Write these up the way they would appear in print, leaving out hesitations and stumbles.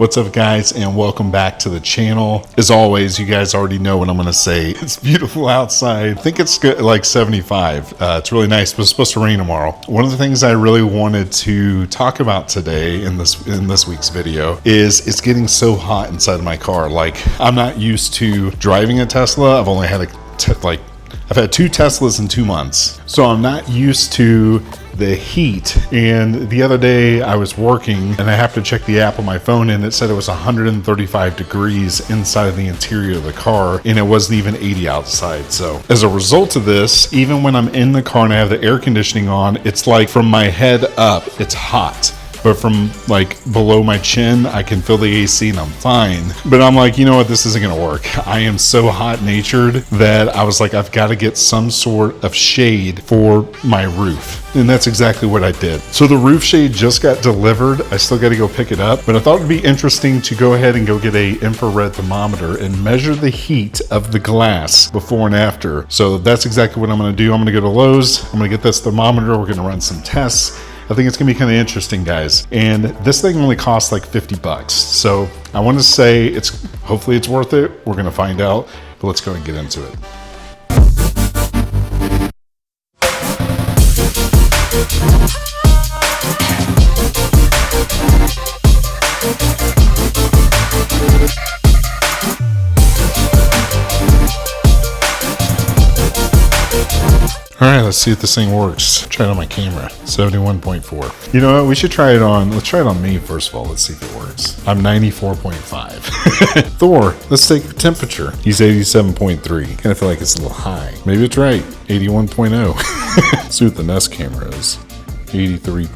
What's up, guys, and welcome back to the channel. As always, you guys already know what I'm gonna say. It's beautiful outside. I think it's good, like 75. It's really nice, but it's supposed to rain tomorrow. One of the things I really wanted to talk about today in this week's video is it's getting so hot inside of my car. Like, I'm not used to driving a Tesla. I've only had I've had two Teslas in 2 months, so I'm not used to the heat. And the other day I was working and I have to check the app on my phone, and it said it was 135 degrees inside of the interior of the car, and it wasn't even 80 outside. So as a result of this, even when I'm in the car and I have the air conditioning on, it's like from my head up, it's hot. But from like below my chin, I can feel the AC and I'm fine. But I'm like, you know what, this isn't gonna work. I am so hot natured that I was like, I've got to get some sort of shade for my roof. And that's exactly what I did. So the roof shade just got delivered. I still got to go pick it up, but I thought it'd be interesting to go ahead and go get a infrared thermometer and measure the heat of the glass before and after. So that's exactly what I'm gonna do. I'm gonna go to Lowe's. I'm gonna get this thermometer. We're gonna run some tests. I think it's gonna be kind of interesting, guys. And this thing only costs like 50 bucks. So I want to say hopefully it's worth it. We're gonna find out, but let's go and get into it. All right, let's see if this thing works. Try it on my camera, 71.4. You know what, we should try it on, let's try it on me first of all. Let's see if it works. I'm 94.5. Thor, let's take the temperature. He's 87.3. Kind of feel like it's a little high. Maybe it's right, 81.0. Let's see what the Nest camera is, 83. All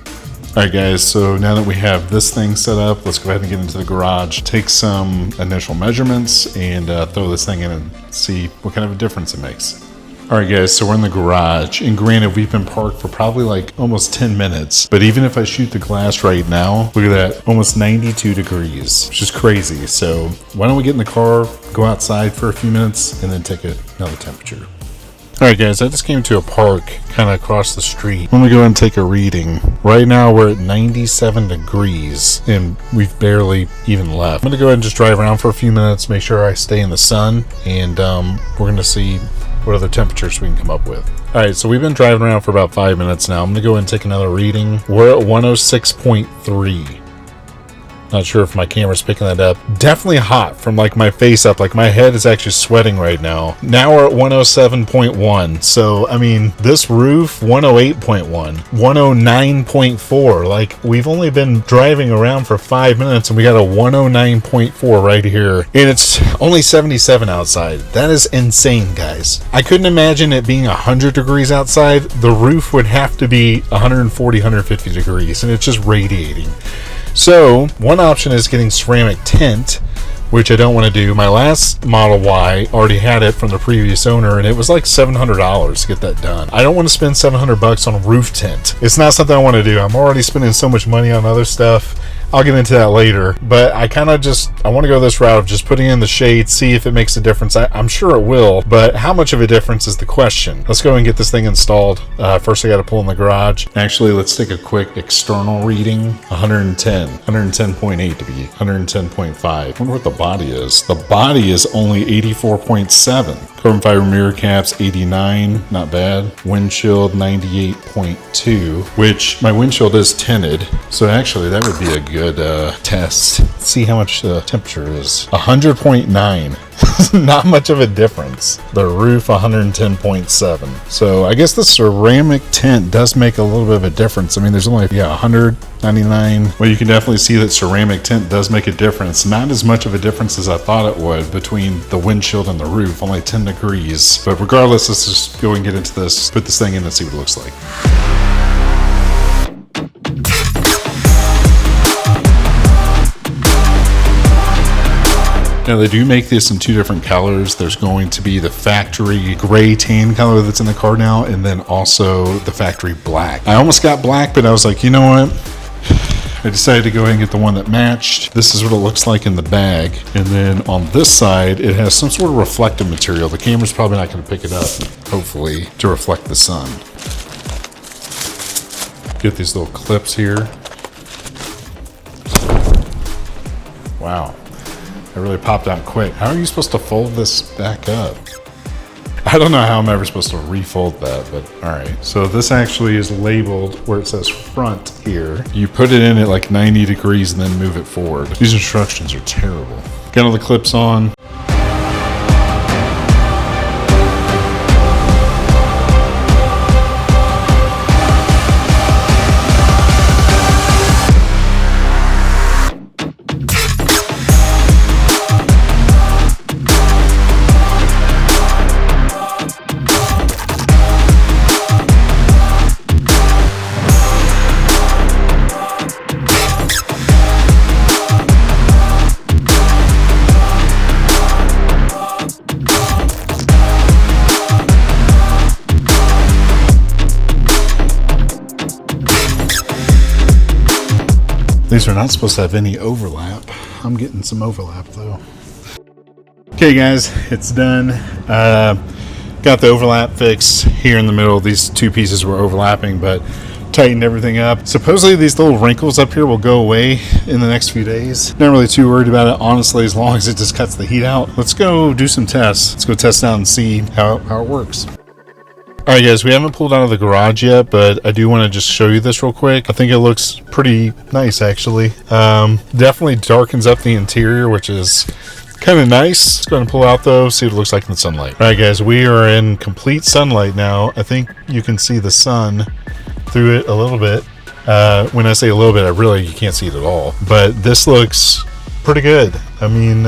right, guys, so now that we have this thing set up, let's go ahead and get into the garage, take some initial measurements, and throw this thing in and see what kind of a difference it makes. All right, guys, so we're in the garage, and granted, we've been parked for probably like almost 10 minutes, but even if I shoot the glass right now, look at that, almost 92 degrees, which is crazy. So why don't we get in the car, go outside for a few minutes, and then take another temperature. All right, guys, I just came to a park kind of across the street. I'm gonna go ahead and take a reading. Right now, we're at 97 degrees, and we've barely even left. I'm gonna go ahead and just drive around for a few minutes, make sure I stay in the sun, and we're gonna see what other temperatures we can come up with. All right, so we've been driving around for about 5 minutes now. I'm gonna go ahead and take another reading. We're at 106.3. Not sure if my camera's picking that up. Definitely hot from like my face up. Like my head is actually sweating right now. Now we're at 107.1. So, I mean, this roof, 108.1, 109.4. Like, we've only been driving around for 5 minutes and we got a 109.4 right here. And it's only 77 outside. That is insane, guys. I couldn't imagine it being 100 degrees outside. The roof would have to be 140, 150 degrees, and it's just radiating. So one option is getting ceramic tint, which I don't want to do. My last Model Y already had it from the previous owner, and it was like $700 to get that done. I don't want to spend 700 bucks on roof tint. It's not something I want to do. I'm already spending so much money on other stuff. I'll get into that later, but I want to go this route of just putting in the shade, see if it makes a difference. I'm sure it will, but how much of a difference is the question. Let's go and get this thing installed. First, I got to pull in the garage. Actually, let's take a quick external reading. 110.8 to be 110.5. I wonder what the body is. The body is only 84.7. Carbon fiber mirror caps, 89, not bad. Windshield, 98.2, which my windshield is tinted, so actually that would be a good test. Let's see how much the temperature is. 100.9. Not much of a difference. The roof, 110.7. So I guess the ceramic tint does make a little bit of a difference. I mean, there's only 199. Well, you can definitely see that ceramic tint does make a difference. Not as much of a difference as I thought it would between the windshield and the roof, only 10 degrees. But regardless, let's just go and get into this, put this thing in and see what it looks like. Now, they do make this in two different colors. There's going to be the factory gray tan color that's in the car now, and then also the factory black. I almost got black, but I was like, you know what? I decided to go ahead and get the one that matched. This is what it looks like in the bag. And then on this side, it has some sort of reflective material. The camera's probably not going to pick it up, hopefully, to reflect the sun. Get these little clips here. Wow. It really popped out quick. How are you supposed to fold this back up? I don't know how I'm ever supposed to refold that, but all right. So this actually is labeled where it says front here. You put it in at like 90 degrees and then move it forward. These instructions are terrible. Got all the clips on. These are not supposed to have any overlap. I'm getting some overlap though. Okay guys, it's done. Got the overlap fixed here in the middle. These two pieces were overlapping, but tightened everything up. Supposedly these little wrinkles up here will go away in the next few days. Not really too worried about it, honestly, as long as it just cuts the heat out. Let's go do some tests. Let's go test out and see how it works. Alright guys, we haven't pulled out of the garage yet, but I do want to just show you this real quick. I think it looks pretty nice actually. Definitely darkens up the interior, which is kind of nice. Let's go ahead and pull out though, see what it looks like in the sunlight. Alright guys, we are in complete sunlight now. I think you can see the sun through it a little bit. When I say a little bit, you can't see it at all. But this looks pretty good. I mean,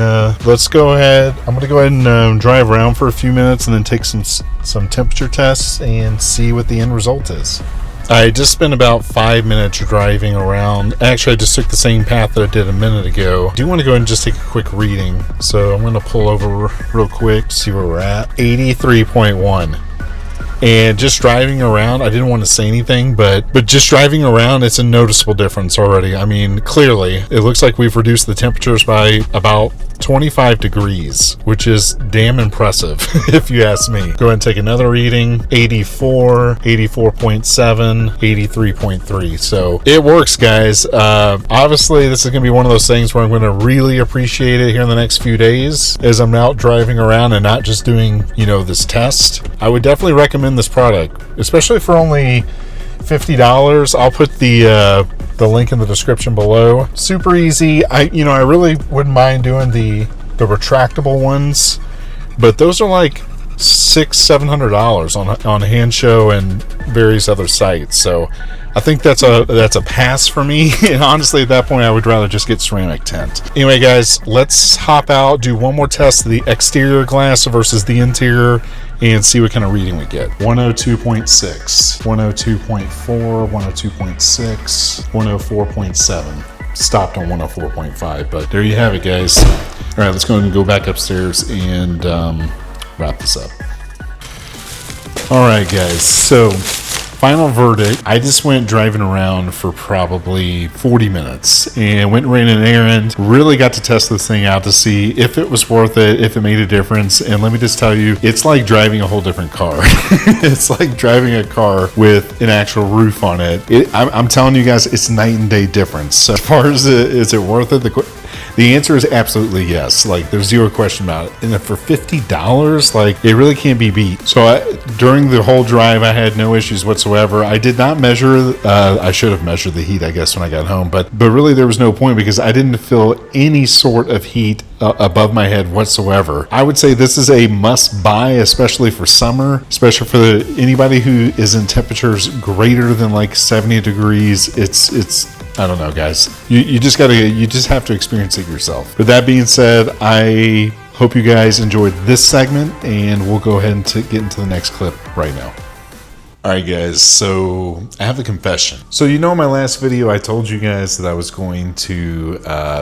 let's go ahead. I'm going to go ahead and drive around for a few minutes and then take some temperature tests and see what the end result is. I just spent about 5 minutes driving around. Actually, I just took the same path that I did a minute ago. I do want to go ahead and just take a quick reading. So I'm going to pull over real quick, see where we're at. 83.1. And just driving around, I didn't want to say anything, but just driving around, it's a noticeable difference already. I mean, clearly, it looks like we've reduced the temperatures by about 25 degrees, which is damn impressive, if you ask me. Go ahead and take another reading. 84, 84.7, 83.3. So it works, guys. Obviously, this is going to be one of those things where I'm going to really appreciate it here in the next few days as I'm out driving around and not just doing, this test. I would definitely recommend this product, especially for only $50. I'll put the link in the description below. Super easy. I really wouldn't mind doing the retractable ones, but those are like $600-700 on Hand Show and various other sites. So I think that's a pass for me. And honestly, at that point, I would rather just get ceramic tint. Anyway, guys, let's hop out, do one more test of the exterior glass versus the interior, and see what kind of reading we get. 102.6, 102.4, 102.6, 104.7. Stopped on 104.5, but there you have it, guys. All right, let's go ahead and go back upstairs and wrap this up. All right, guys, so final verdict. I just went driving around for probably 40 minutes and went and ran an errand. Really got to test this thing out to see if it was worth it, if it made a difference. And let me just tell you, it's like driving a whole different car. It's like driving a car with an actual roof on it. I'm telling you guys, it's night and day difference. So as far as is it worth it? The answer is absolutely yes. Like, there's zero question about it. And for $50, like, it really can't be beat. So during the whole drive, I had no issues whatsoever. I did not measure. I should have measured the heat, I guess, when I got home. But really, there was no point because I didn't feel any sort of heat above my head whatsoever. I would say this is a must buy, especially for summer, especially for anybody who is in temperatures greater than like 70 degrees. It's I don't know, guys. You just have to experience it yourself. With that being said, I hope you guys enjoyed this segment, and we'll go ahead and get into the next clip right now. All right, guys, so I have a confession. So in my last video, I told you guys that I was going to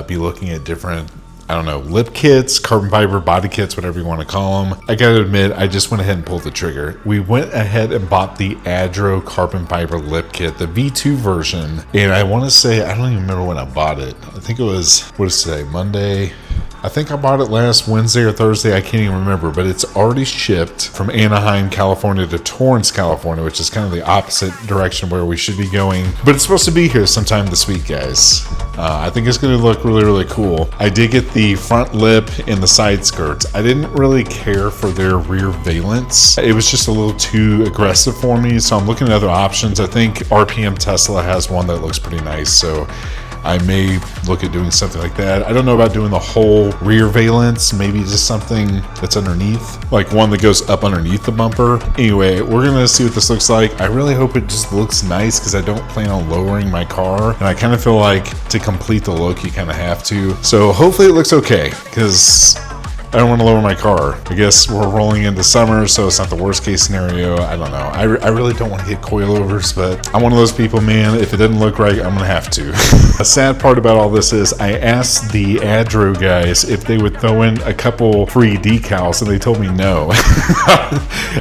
be looking at different, lip kits, carbon fiber body kits, whatever you want to call them. I gotta admit, I just went ahead and pulled the trigger. We went ahead and bought the ADRO carbon fiber lip kit, the V2 version. And I want to say, I don't even remember when I bought it. I think it was, what is today, Monday? I think I bought it last Wednesday or Thursday. I can't even remember, but it's already shipped from Anaheim, California to Torrance, California, which is kind of the opposite direction where we should be going. But it's supposed to be here sometime this week, guys. I think it's going to look really, really cool. I did get the front lip and the side skirts. I didn't really care for their rear valence. It was just a little too aggressive for me, so I'm looking at other options. I think RPM Tesla has one that looks pretty nice, so I may look at doing something like that. I don't know about doing the whole rear valence, maybe just something that's underneath, like one that goes up underneath the bumper. Anyway, we're gonna see what this looks like. I really hope it just looks nice because I don't plan on lowering my car, and I kind of feel like to complete the look you kind of have to. So hopefully it looks okay, because I don't want to lower my car. I guess we're rolling into summer, so it's not the worst case scenario. I don't know. I really don't want to get coilovers, but I'm one of those people, man. If it doesn't look right, I'm going to have to. A sad part about all this is I asked the ADRO guys if they would throw in a couple free decals, and they told me no.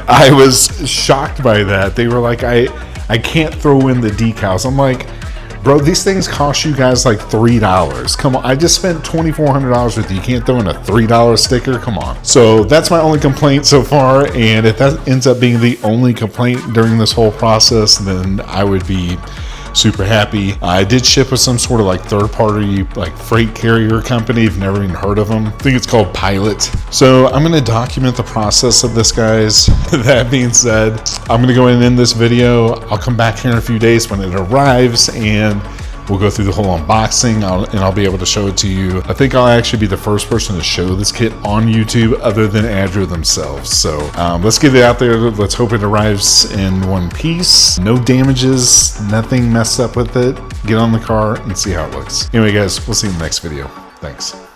I was shocked by that. They were like, I can't throw in the decals. I'm like, bro, these things cost you guys like $3. Come on, I just spent $2,400 with you. You can't throw in a $3 sticker? Come on. So that's my only complaint so far, and if that ends up being the only complaint during this whole process, then I would be super happy. I did ship with some sort of like third-party like freight carrier company. I've never even heard of them. I think it's called Pilot. So I'm going to document the process of this, guys. That being said, I'm going to go ahead and end this video. I'll come back here in a few days when it arrives, and we'll go through the whole unboxing, and I'll be able to show it to you. I think I'll actually be the first person to show this kit on YouTube other than ADRO themselves. So let's get it out there. Let's hope it arrives in one piece. No damages, nothing messed up with it. Get on the car and see how it looks. Anyway, guys, we'll see you in the next video. Thanks.